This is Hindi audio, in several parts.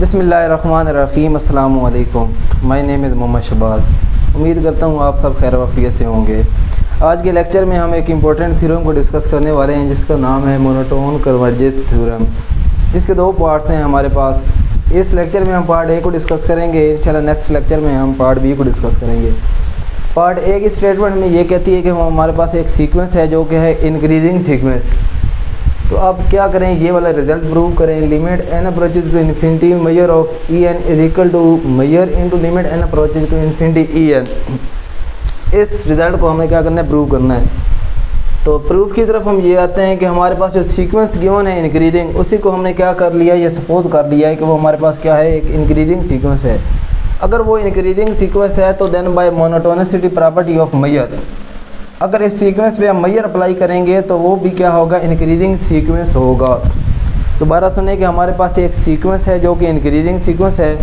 बिस्मिल्लाहिर्रहमानिर्रहीम। अस्सलामु अलैकुम। My name is Mohammad Shahbaz. उम्मीद करता हूँ आप सब खैर वफ़ियत से होंगे। आज के लेक्चर में हम एक इम्पोर्टेंट थ्योरम को डिस्कस करने वाले हैं जिसका नाम है मोनोटोन कन्वर्जेंस थ्योरम, जिसके दो पार्ट्स हैं हमारे पास। इस लेक्चर में हम पार्ट ए को डिस्कस करेंगे, इंशाल्लाह नेक्स्ट लेक्चर में हम पार्ट बी को डिस्कस करेंगे। पार्ट ए की स्टेटमेंट में ये कहती है कि हमारे पास एक सीक्वेंस है जो कि है इंक्रीजिंग सीक्वेंस। तो आप क्या करें, ये वाला रिजल्ट प्रूव करें। Limit n approaches to infinity measure of E N is equal to measure into limit n approaches to infinity E n. इस रिजल्ट को हमें क्या करना है, प्रूव करना है। तो प्रूफ की तरफ हम ये आते हैं कि हमारे पास जो सीक्वेंस गिवन है इंक्रीजिंग, उसी को हमने क्या कर लिया, ये सपोज कर लिया है कि वो हमारे पास क्या है, एक इंक्रीजिंग सीक्वेंस है। अगर वो इंक्रीजिंग सीक्वेंस है तो then by monotonicity property of measure, अगर इस सीक्वेंस पे हम मेजर अप्लाई करेंगे तो वो भी क्या होगा, इंक्रीजिंग सीक्वेंस होगा। दोबारा सुने कि हमारे पास एक सीक्वेंस है जो कि इंक्रीजिंग सीक्वेंस है,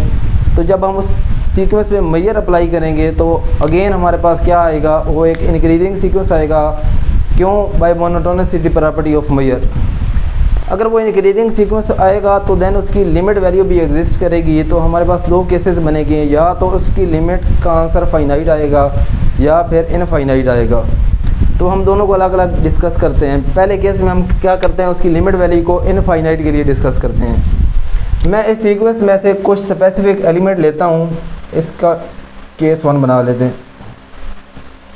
तो जब हम उस सीक्वेंस पे मेजर अप्लाई करेंगे तो अगेन हमारे पास क्या आएगा, वो एक इंक्रीजिंग सीक्वेंस आएगा। क्यों? By monotonicity property of measure. अगर वो इंक्रीजिंग सीक्वेंस आएगा तो देन उसकी लिमिट वैल्यू भी एग्जिस्ट करेगी। तो हमारे पास दो केसेस बनेंगे, या तो उसकी लिमिट का आंसर फाइनाइट आएगा या फिर इनफाइनाइट आएगा। तो हम दोनों को अलग अलग डिस्कस करते हैं। पहले केस में हम क्या करते हैं, उसकी लिमिट वैल्यू को इनफाइनाइट के लिए डिस्कस करते हैं। मैं इस सीक्वेंस में से कुछ स्पेसिफिक एलिमेंट लेता हूँ, इसका केस 1 बना लेते हैं।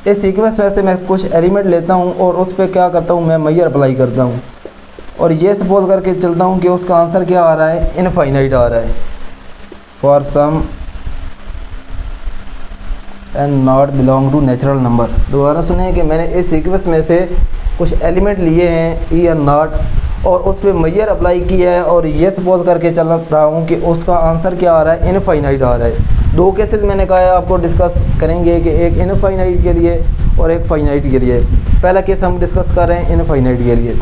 इस सीक्वेंस में से मैं कुछ एलिमेंट लेता हूँ और उस पर क्या करता हूँ, मैं मेजर अप्लाई करता हूँ और ये सपोज करके चलता हूँ कि उसका आंसर क्या आ रहा है, इनफाइनाइट आ रहा है। For some and not belong to natural number. दोबारा सुने कि मैंने इस सीक्वेंस में से कुछ एलिमेंट लिए हैं ई एंड नॉट और उस पर मेजर अप्लाई किया है और ये सपोज करके चल रहा हूँ कि उसका आंसर क्या आ रहा है, इनफाइनाइट आ रहा है। दो केसेस मैंने कहा है आपको डिस्कस करेंगे कि एक इनफाइनाइट के लिए और एक फाइनाइट के लिए। पहला केस हम डिस्कस कर रहे हैं इनफाइनाइट के लिए।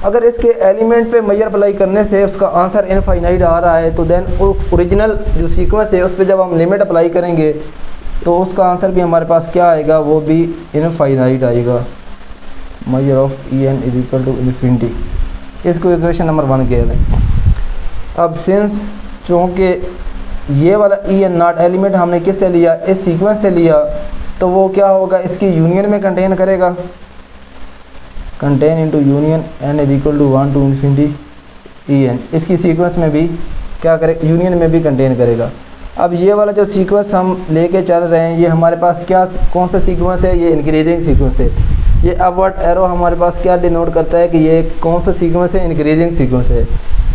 अगर इसके एलिमेंट पे मेजर अप्लाई करने से उसका आंसर इनफाइनाइट आ रहा है तो देन ओरिजिनल जो सीक्वेंस है उस पर जब हम लिमिट अप्लाई करेंगे तो उसका आंसर भी हमारे पास क्या आएगा, वो भी इनफाइनाइट आएगा। Measure of E N is equal to infinity. इसको इक्वेशन नंबर 1 कह लें। अब सिंस चूँकि ये वाला ई एन नॉट एलिमेंट हमने किससे लिया, इस सीक्वेंस से लिया, तो वो क्या होगा, इसकी यूनियन में कंटेन करेगा। Contain into union n is equal to 1 to infinity E n. इसकी सीक्वेंस में भी क्या करे, यूनियन में भी कंटेन करेगा। अब ये वाला जो सीक्वेंस हम लेके चल रहे हैं, ये हमारे पास क्या, कौन सा सीक्वेंस है, ये इंक्रीजिंग सीक्वेंस है। ये अपवर्ड एरो हमारे पास क्या डिनोट करता है कि ये कौन सा सीक्वेंस है, इंक्रीजिंग सीक्वेंस है।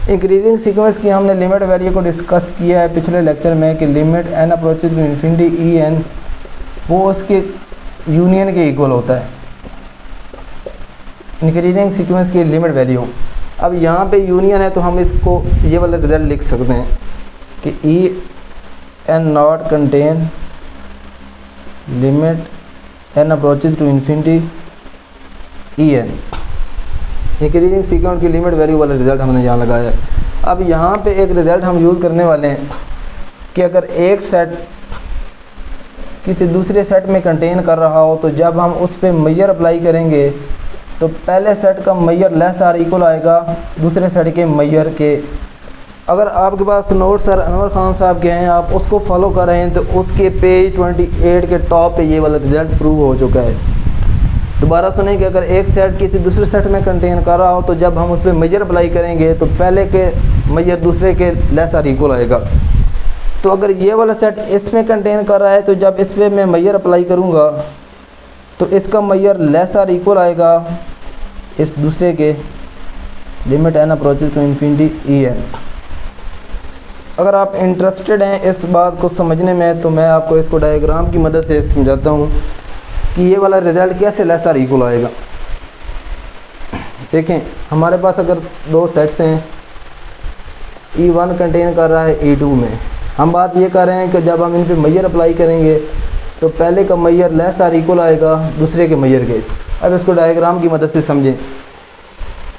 इंक्रीजिंग सीक्वेंस की हमने लिमिट वैल्यू को डिस्कस किया है पिछले लेक्चर में कि limit n approaches to infinity E n वो उसके यूनियन के इक्वल होता है, इंक्रीजिंग सीक्वेंस की लिमिट वैल्यू। अब यहाँ पे यूनियन है तो हम इसको ये वाला रिजल्ट लिख सकते हैं कि E N not contain limit n approaches to infinity E n. Increasing sequence की लिमिट वैल्यू वाला रिजल्ट हमने यहाँ लगाया है। अब यहाँ पे एक रिजल्ट हम यूज़ करने वाले हैं कि अगर एक सेट किसी दूसरे सेट में कंटेन कर रहा हो तो जब हम उस पर मेजर अप्लाई करेंगे तो पहले सेट का मेजर लेस आर इक्वल आएगा दूसरे सेट के मेजर के। अगर आपके पास नोट सर अनवर खान साहब के हैं, आप उसको फॉलो कर रहे हैं, तो उसके पेज 28 के टॉप पे ये वाला रिजल्ट प्रूव हो चुका है। दोबारा सुने कि अगर एक सेट किसी दूसरे सेट में कंटेन कर रहा हो तो जब हम उस पर मेजर अप्लाई करेंगे तो पहले के मेजर दूसरे के लेस आर इक्वल आएगा। तो अगर ये वाला सेट इसमें कंटेन कर रहा है तो जब इस पर मैं मेजर अप्लाई करूँगा तो इसका मेजर लेस आर इक्वल आएगा इस दूसरे के limit n approaches to infinity E n. अगर आप इंटरेस्टेड हैं इस बात को समझने में तो मैं आपको इसको डायग्राम की मदद से समझाता हूँ कि ये वाला रिज़ल्ट कैसे लेस आर इक्वल आएगा। देखें, हमारे पास अगर दो सेट्स हैं, E1 कंटेन कर रहा है E2 में, हम बात ये कर रहे हैं कि जब हम इन पे मेजर अप्लाई करेंगे तो पहले का मेजर लेस आर इक्वल आएगा दूसरे के मेजर के। अब इसको डायग्राम की मदद से समझें।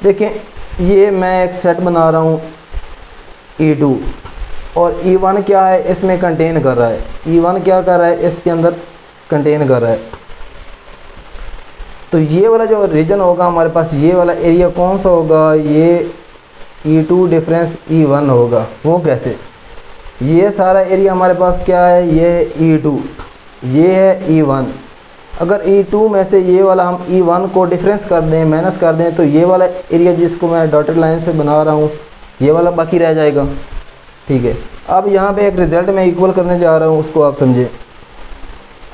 देखें, ये मैं एक सेट बना रहा हूँ E2 और E1 क्या है, इसमें कंटेन कर रहा है। E1 क्या कर रहा है, इसके अंदर कंटेन कर रहा है। तो ये वाला जो रीजन होगा हमारे पास, ये वाला एरिया कौन सा होगा, ये E2 डिफरेंस E1 होगा। वो कैसे, ये सारा एरिया हमारे पास क्या है, ये E2, ये है E1। अगर E2 में से ये वाला हम E1 को डिफरेंस कर दें, माइनस कर दें, तो ये वाला एरिया जिसको मैं डॉटेड लाइन से बना रहा हूँ ये वाला बाकी रह जाएगा। ठीक है, अब यहाँ पे एक रिज़ल्ट मैं इक्वल करने जा रहा हूँ, उसको आप समझें।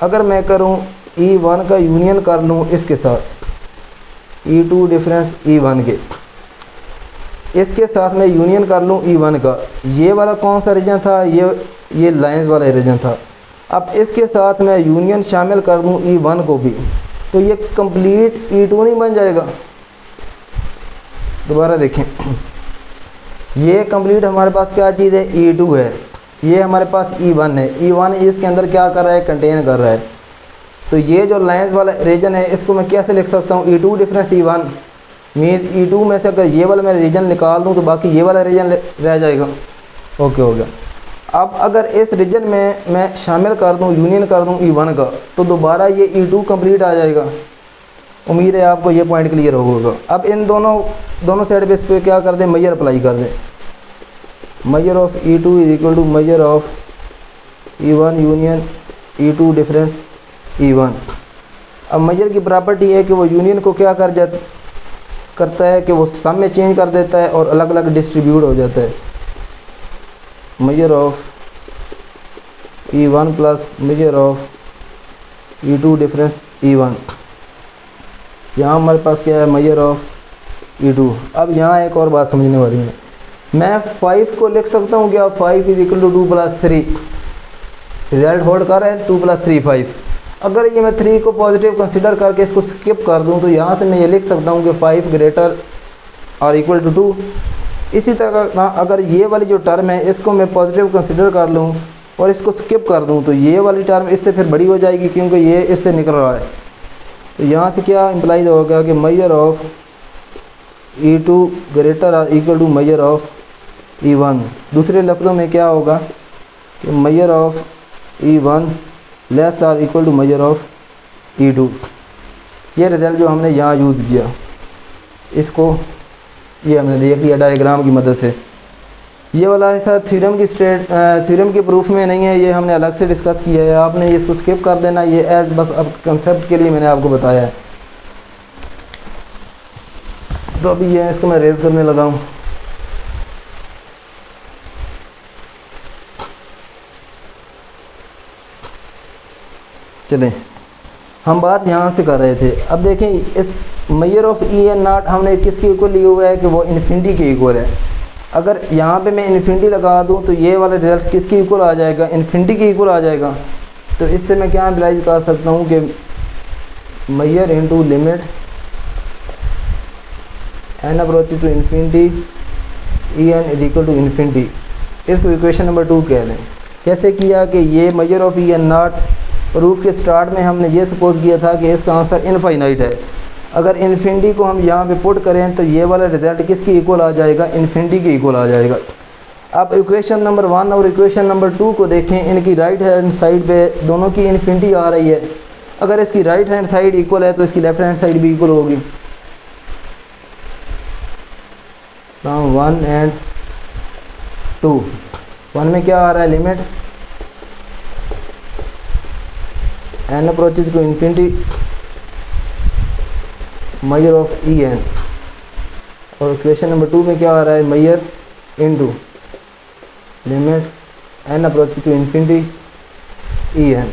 अगर मैं करूँ E1 का यूनियन कर लूँ इसके साथ, E2 डिफरेंस E1 के, इसके साथ मैं यूनियन कर लूँ E1 का, ये वाला कौन सा रीजन था, ये लाइंस वाला रीजन था। अब इसके साथ मैं यूनियन शामिल कर दूँ E1 को भी, तो ये कंप्लीट E2 नहीं बन जाएगा। दोबारा देखें, ये कंप्लीट हमारे पास क्या चीज़ है, E2 है, ये हमारे पास E1 है। E1 इसके अंदर क्या कर रहा है, कंटेन कर रहा है। तो ये जो लाइंस वाला रीजन है इसको मैं कैसे लिख सकता हूँ, E2 difference E1 mean E2 में से अगर ये वाला मैं रीजन निकाल दूँ तो बाकी ये वाला रीजन रह जाएगा। ओके हो गया। अब अगर इस रीजन में मैं शामिल कर दूँ, यूनियन कर दूँ E1 का, तो दोबारा ये E2 कंप्लीट आ जाएगा। उम्मीद है आपको ये पॉइंट क्लियर होगा। अब इन दोनों साइड पे इस पर क्या कर दें, मेजर अप्लाई कर दें। Measure of E2 is equal to measure of E1 union E2 difference E1। अब मेजर की प्रॉपर्टी है कि वो यूनियन को क्या करता है कि वो सम में चेंज कर देता है और अलग अलग डिस्ट्रीब्यूट हो जाता है। Measure of E1 plus major of E2 difference E1। यहाँ हमारे पास क्या है, मेजर ऑफ E2। अब यहाँ एक और बात समझने वाली है, मैं 5 को लिख सकता हूँ क्या, 5 is equal to 2 plus 3। Result hold कर रहे हैं 2 प्लस 3 5। अगर ये मैं 3 को पॉजिटिव कंसिडर करके इसको स्किप कर दूं तो यहाँ से मैं ये लिख सकता हूँ कि 5 ग्रेटर और इक्वल टू 2। इसी तरह अगर ये वाली जो टर्म है इसको मैं पॉजिटिव कंसिडर कर लूँ और इसको स्किप कर दूँ तो ये वाली टर्म इससे फिर बड़ी हो जाएगी क्योंकि ये इससे निकल रहा है। तो यहाँ से क्या इम्प्लाइज होगा कि मेजर ऑफ E2 ग्रेटर और equal to measure of E1। दूसरे लफ्ज़ों में क्या होगा कि measure of E1 less or equal to measure of E2। ये रिजल्ट जो हमने यहाँ यूज़ किया, इसको ये हमने देख लिया डायग्राम की मदद से। ये वाला ऐसा थ्योरम के प्रूफ में नहीं है, ये हमने अलग से डिस्कस किया है। आपने इसको स्किप कर देना, ये एज बस अब कंसेप्ट के लिए मैंने आपको बताया है। तो अभी ये इसको मैं रेज करने लगा हूँ। चलें, हम बात यहाँ से कर रहे थे। अब देखें, इस मेजर ऑफ E0 हमने किसके इक्वल लिया हुआ है कि वो इन्फिनिटी के इक्वल है। अगर यहाँ पे मैं इन्फिनिटी लगा दूँ तो ये वाला रिजल्ट किसके इक्वल आ जाएगा, इन्फिनिटी के इक्वल आ जाएगा। तो इससे मैं क्या एम्प्लाइज कर सकता हूँ कि measure into limit n approach to infinity En is equal to infinity. इसको इक्वेशन नंबर 2 कह लें। कैसे किया कि ये मेजर ऑफ E0 प्रूफ के स्टार्ट में हमने ये सपोज किया था कि इसका आंसर इनफाइनाइट है। अगर इन्फिनिटी को हम यहाँ पे पुट करें तो ये वाला रिजल्ट किसके इक्वल आ जाएगा, इन्फिनिटी के इक्वल आ जाएगा। अब इक्वेशन नंबर 1 और इक्वेशन नंबर 2 को देखें, इनकी राइट हैंड साइड पे दोनों की इन्फिनिटी आ रही है। अगर इसकी राइट हैंड साइड इक्वल है तो इसकी लेफ्ट हैंड साइड भी इक्वल होगी। 1 एंड 2, 1 में क्या आ रहा है, limit n approaches to infinity measure of En, और इक्वेशन नंबर 2 में क्या आ रहा है, measure into limit n approaches to infinity En।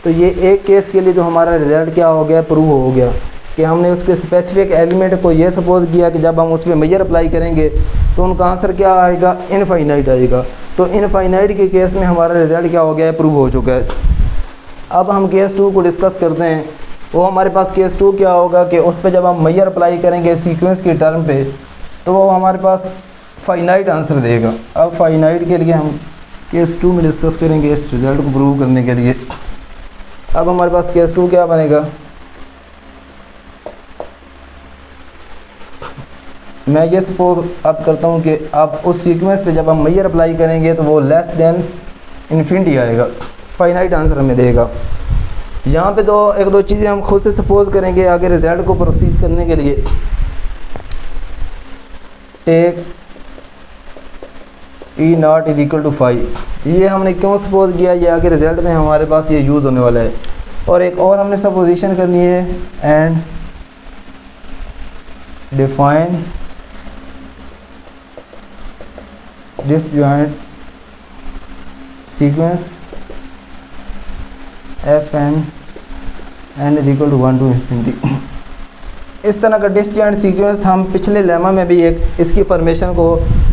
तो ये एक केस के लिए तो हमारा रिजल्ट क्या हो गया, प्रूव हो गया कि हमने उसके स्पेसिफिक एलिमेंट को ये सपोज किया कि जब हम उस पर मेजर अप्लाई करेंगे तो उनका आंसर क्या आएगा, इनफाइनाइट आएगा। तो इनफाइनाइट के केस में हमारा रिजल्ट क्या हो गया है, प्रूव हो चुका है। अब हम केस 2 को डिस्कस करते हैं। वो हमारे पास केस 2 क्या होगा कि उस पर जब हम मेजर अप्लाई करेंगे सीक्वेंस की टर्म पे तो वो हमारे पास फाइनाइट आंसर देगा। अब फाइनाइट के लिए हम केस 2 में डिस्कस करेंगे इस रिज़ल्ट को प्रूव करने के लिए। अब हमारे पास केस 2 क्या बनेगा, मैं ये सपोज अब करता हूँ कि अब उस सीक्वेंस पे जब हम मेजर अप्लाई करेंगे तो वो लेस देन इन्फिनिटी आएगा, फाइनाइट आंसर हमें देगा। यहाँ पे एक दो चीज़ें हम खुद से सपोज करेंगे आगे रिजल्ट को प्रोसीड करने के लिए। Take E naught is equal to 5। ये हमने क्यों सपोज किया, ये आगे रिजल्ट में हमारे पास ये यूज़ होने वाला है। और एक और हमने सपोजिशन करनी है, and define disjoint sequence F n is equal to 1 to infinity। इस तरह का डिसजॉइंट सीक्वेंस हम पिछले लेमा में भी एक इसकी फॉर्मेशन को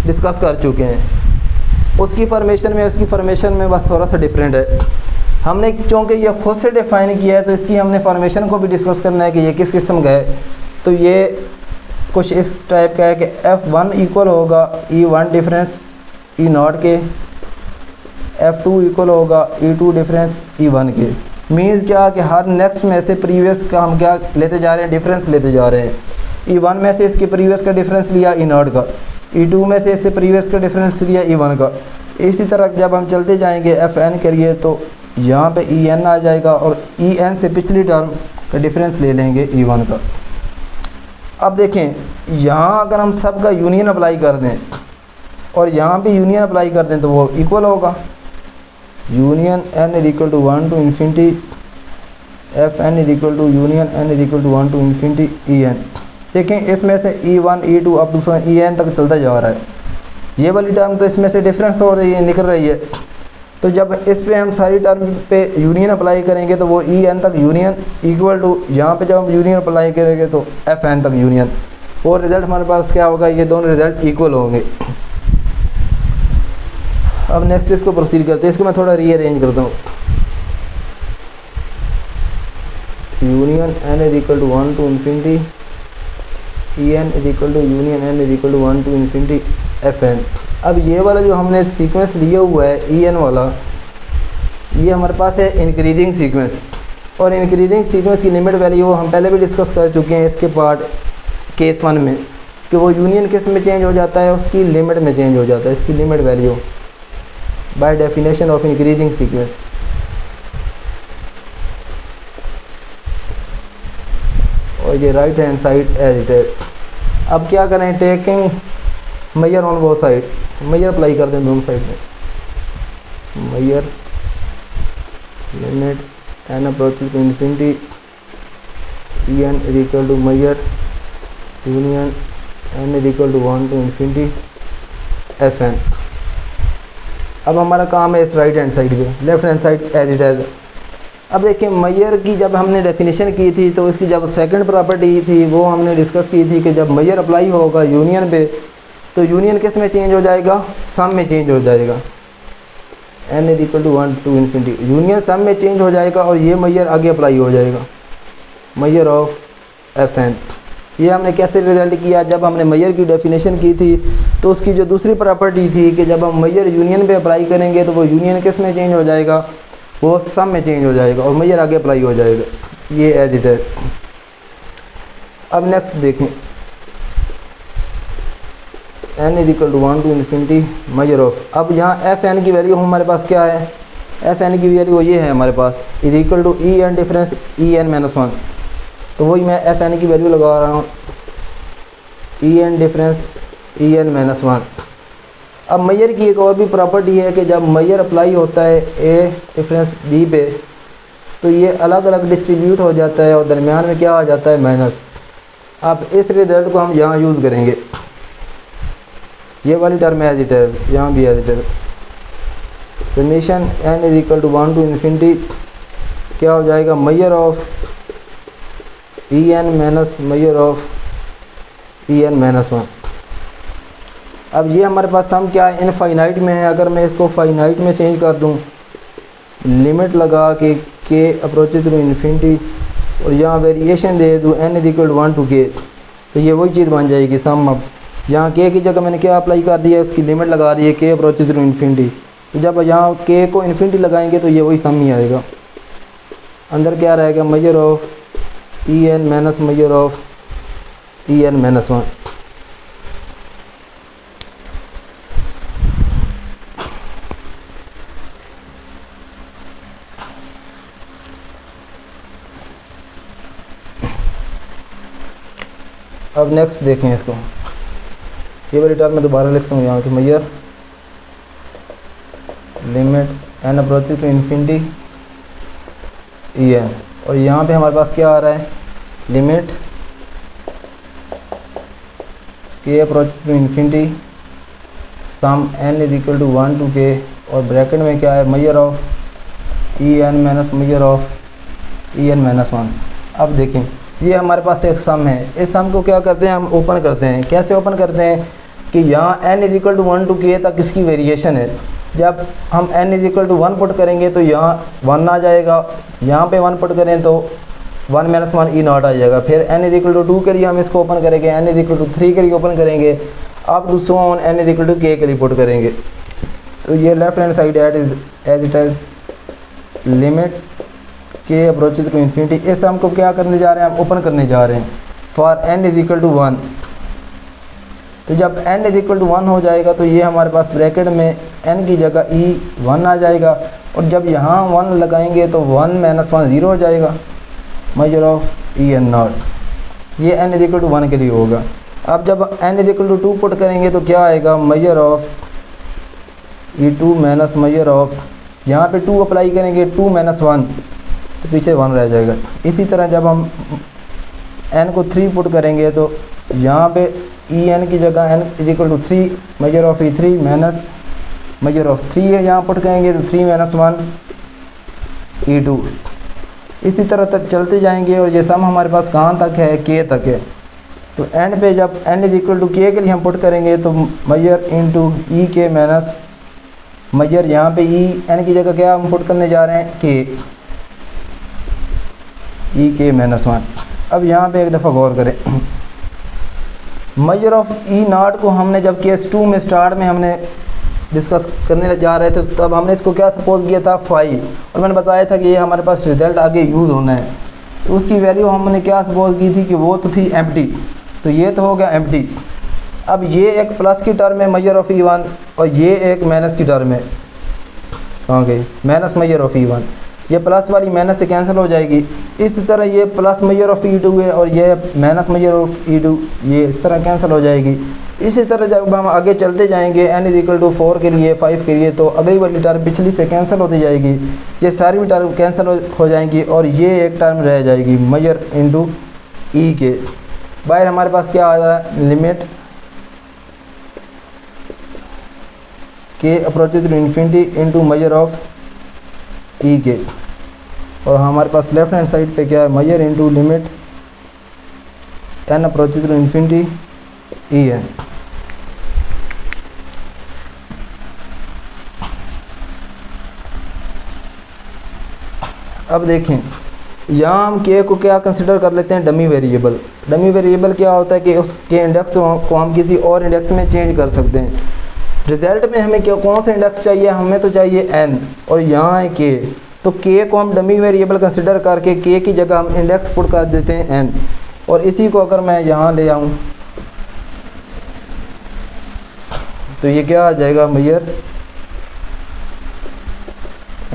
डिस्कस कर चुके हैं। उसकी फॉर्मेशन में बस थोड़ा सा डिफरेंट है। हमने चूँकि ये खुद से डिफ़ाइन किया है तो इसकी हमने फॉर्मेशन को भी डिस्कस करना है कि ये किस किस्म का है। तो ये कुछ इस टाइप का है कि F1 इक्वल होगा E1 डिफरेंस E नॉट के, F2 इक्वल होगा E2 डिफरेंस E1 के। मीन्स क्या कि हर नेक्स्ट में से प्रीवियस का हम क्या लेते जा रहे हैं, डिफरेंस लेते जा रहे हैं। E1 में से इसके प्रीवियस का डिफरेंस लिया E नॉट का, E2 में से इससे प्रीवियस का डिफरेंस लिया E1 का। इसी तरह जब हम चलते जाएंगे Fn के लिए तो यहाँ पे En आ जाएगा और En से पिछली टर्म का डिफरेंस ले लेंगे E1 का। अब देखें, यहाँ अगर हम सब का यूनियन अप्लाई कर दें और यहाँ पे यूनियन अप्लाई कर दें तो वो इक्वल होगा। Union n is equal to 1 to infinity Fn is equal to union n is equal to 1 to infinity En। देखें इसमें से E1 E2 up to En तक चलता जा रहा है। ये वाली टर्म तो इसमें से डिफरेंस हो रही है, निकल रही है। तो जब इस पे हम सारी टर्म पे यूनियन अप्लाई करेंगे तो वो En तक यूनियन इक्वल टू, यहाँ पे जब हम यूनियन अप्लाई करेंगे तो Fn तक यूनियन, और रिज़ल्ट हमारे पास क्या होगा, ये दोनों रिज़ल्ट इक्वल होंगे। अब नेक्स्ट इसको प्रोसीड करते हैं। इसको मैं थोड़ा रीअरेंज करता हूँ। Union n is equal to 1 to infinity En is equal to union n is equal to 1 to infinity Fn। अब ये वाला जो हमने सीक्वेंस लिया हुआ है En वाला, ये हमारे पास है इंक्रीजिंग सीक्वेंस। और इंक्रीजिंग सीक्वेंस की लिमिट वैल्यू हम पहले भी डिस्कस कर चुके हैं इसके पार्ट केस 1 में, कि वो यूनियन किस में चेंज हो जाता है, उसकी लिमिट में चेंज हो जाता है, इसकी limit value by definition of increasing sequence. और ये right hand side as it है। अब क्या करें, टेकिंग मेजर ऑन वो साइड, मेजर अप्लाई कर दें दोनों साइड में। Measure limit n approaches to infinity En is equal to measure union n is equal to 1 to infinity Fn। अब हमारा काम है इस राइट हैंड साइड पे, left hand side as it as. अब देखिए मेजर की जब हमने डेफिनेशन की थी तो इसकी जब सेकंड प्रॉपर्टी थी वो हमने डिस्कस की थी कि जब मेजर अप्लाई होगा यूनियन पे तो यूनियन किस में चेंज हो जाएगा, सम में चेंज हो जाएगा। n is equal to 1 to infinity, union sum में चेंज हो जाएगा और ये मेजर आगे अप्लाई हो जाएगा, मेजर ऑफ Fn। ये हमने कैसे रिजल्ट किया, जब हमने मेजर की डेफिनेशन की थी तो उसकी जो दूसरी प्रॉपर्टी थी कि जब हम मेजर यूनियन पे अप्लाई करेंगे तो वो यूनियन किस में चेंज हो जाएगा, वो सम में चेंज हो जाएगा और मेजर आगे अप्लाई हो जाएगा। ये एज इट है। अब नेक्स्ट देखें, n is equal to 1 to infinity measure of. अब यहाँ Fn की वैल्यू हमारे पास क्या है, Fn की वैल्यू ये है हमारे पास, is equal to En difference En-1। तो वही मैं Fn की वैल्यू लगा रहा हूँ, En डिफरेंस En-1। अब मेजर की एक और भी प्रॉपर्टी है कि जब मेजर अप्लाई होता है A डिफरेंस B पे तो ये अलग अलग डिस्ट्रीब्यूट हो जाता है और दरमियान में क्या आ जाता है, माइनस। अब इस रिजल्ट को हम यहाँ यूज़ करेंगे, ये वाली टर्म एज इट है, यहाँ भी एज इट है। Summation n is equal to 1 to infinity क्या हो जाएगा, measure of En minus measure of En-1। अब ये हमारे पास सम क्या है, इनफाइनाइट में है। अगर मैं इसको फाइनाइट में चेंज कर दूँ, लिमिट लगा के k अप्रोचेस टू इन्फिनिटी और यहाँ वेरिएशन दे दूँ n is equal to 1 to k, तो ये वही चीज़ बन जाएगी सम। अब यहाँ k की जगह मैंने क्या अप्लाई कर दिया है, उसकी लिमिट लगा दी है k अप्रोचेस टू इन्फिनिटी। तो जब यहाँ k को इन्फिनिटी लगाएंगे तो ये वही सम ही आएगा। अंदर क्या रहेगा, major of En minus measure of En-1। अब नेक्स्ट देखें इसको, ये वाली टर्म मैं दोबारा लिखता हूँ यहाँ की, measure limit n approaches to infinity E N, और यहाँ पे हमारे पास क्या आ रहा है, limit k approaches to infinity sum n is equal to 1 to k, और ब्रैकेट में क्या है, measure of E N minus measure of E N minus 1। अब देखें ये हमारे पास एक सम है, इस सम को क्या करते हैं हम ओपन करते हैं। कैसे ओपन करते हैं कि यहाँ n is equal to 1 to k तक इसकी वेरिएशन है। जब हम n is equal to 1 put करेंगे तो यहाँ 1 आ जाएगा, यहाँ पे 1 पुट करें तो 1 माइनस 1 ई नॉट आ जाएगा। फिर n इज इक्वल टू 2 के लिए हम इसको ओपन करेंगे, n इज इक्वल टू 3 के लिए ओपन करेंगे, अब to so on n is equal to k के लिए पुट करेंगे। तो ये left hand side as it is limit k approaches to infinity, इस हम को क्या करने जा रहे हैं, हम ओपन करने जा रहे हैं for n is equal to 1। तो जब n इज इक्वल टू 1 हो जाएगा तो ये हमारे पास ब्रैकेट में n की जगह e 1 आ जाएगा, और जब यहाँ 1 लगाएंगे तो 1 माइनस 1 0 हो जाएगा, measure of E N nought, ये n इज इक्वल टू 1 के लिए होगा। अब जब n is equal to 2 put करेंगे तो क्या आएगा, measure of e2 minus measure of, यहाँ पे 2 अप्लाई करेंगे, 2 माइनस 1 तो पीछे 1 रह जाएगा। इसी तरह जब हम n को 3 पुट करेंगे तो यहाँ पे ई एन की जगह n is equal to 3 measure of e3 minus measure of 3 है, यहाँ पुट करेंगे तो 3 माइनस 1 e2। इसी तरह तक चलते जाएंगे और ये सम हमारे पास कहाँ तक है, k तक है। तो एंड पे जब n is equal to k के लिए हम पुट करेंगे तो मेजर इंटू ई के माइनस मेजर, यहाँ पे ई n की जगह क्या हम पुट करने जा रहे हैं, k ई के माइनस 1। अब यहाँ पे एक दफ़ा गौर करें, मेजर ऑफ ई नॉट को हमने जब केस 2 में स्टार्ट में हमने डिस्कस करने जा रहे थे तब हमने इसको क्या सपोज किया था 5, और मैंने बताया था कि ये हमारे पास रिजल्ट आगे यूज़ होना है। तो उसकी वैल्यू हमने क्या सपोज की थी कि वो तो थी एम्प्टी, तो ये तो हो गया एम्प्टी। अब ये एक प्लस की टर्म है मेजर ऑफ E1, और ये एक माइनस की टर्म है, कहाँ गई, माइनस मेजर ऑफ E1, ये प्लस वाली माइनस से कैंसिल हो जाएगी। इस तरह ये प्लस मेजर ऑफ E2 है और ये माइनस मेजर ऑफ E2, ये इस तरह कैंसिल हो जाएगी। इसी तरह जब हम आगे चलते जाएंगे n इज इक्वल टू 4 के लिए 5 के लिए, तो अगली वाली टर्म पिछली से कैंसिल होती जाएगी, ये सारी टर्म कैंसिल हो जाएंगी और ये एक टर्म रह जाएगी मेजर इंटू ई के। बाहर हमारे पास क्या आ रहा है, limit k approaches to infinity into measure of E K, और हमारे पास लेफ्ट हैंड साइड पे क्या है, measure into limit n approaches to infinity E है। अब देखें यहाँ हम k को क्या कंसिडर कर लेते हैं, डमी वेरिएबल। डमी वेरिएबल क्या होता है कि उसके इंडेक्स को हम किसी और इंडेक्स में चेंज कर सकते हैं। रिज़ल्ट में हमें क्या कौन सा इंडेक्स चाहिए, हमें तो चाहिए n, और यहाँ है k, तो k को हम डमी वेरिएबल कंसिडर करके k की जगह हम इंडेक्स पुट कर देते हैं n, और इसी को अगर मैं यहाँ ले आऊँ तो ये क्या आ जाएगा, measure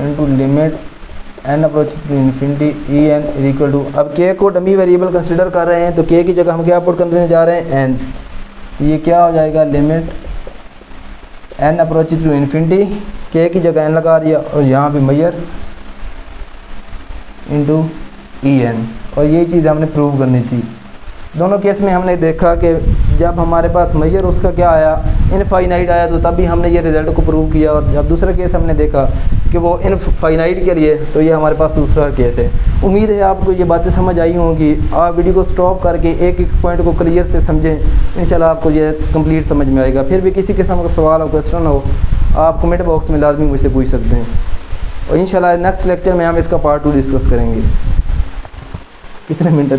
into limit n approaches to infinity E N is equal to, अब k को डमी वेरिएबल कंसिडर कर रहे हैं तो k की जगह हम क्या पुट करने जा रहे हैं, n, तो ये क्या हो जाएगा, limit n approaches to infinity, k की जगह n लगा दिया और यहाँ पे मेजर इंटू ई एन, और ये चीज़ हमने प्रूव करनी थी। दोनों केस में हमने देखा कि जब हमारे पास मेजर उसका क्या आया, इनफाइनाइट आया, तो तभी हमने ये रिज़ल्ट को प्रूव किया, और जब दूसरा केस हमने देखा कि वो इनफाइनाइट के लिए, तो ये हमारे पास दूसरा केस है। उम्मीद है आपको ये बातें समझ आई होंगी। आप वीडियो को स्टॉप करके एक एक पॉइंट को क्लियर से समझें, इंशाल्लाह आपको ये कंप्लीट समझ में आएगा। फिर भी किसी किस्म का सवाल और क्वेश्चन हो आप कमेंट बॉक्स में लाजमी मुझसे पूछ सकते हैं, और इंशाल्लाह नेक्स्ट लेक्चर में हम इसका पार्ट 2 डिस्कस करेंगे। कितने मिनट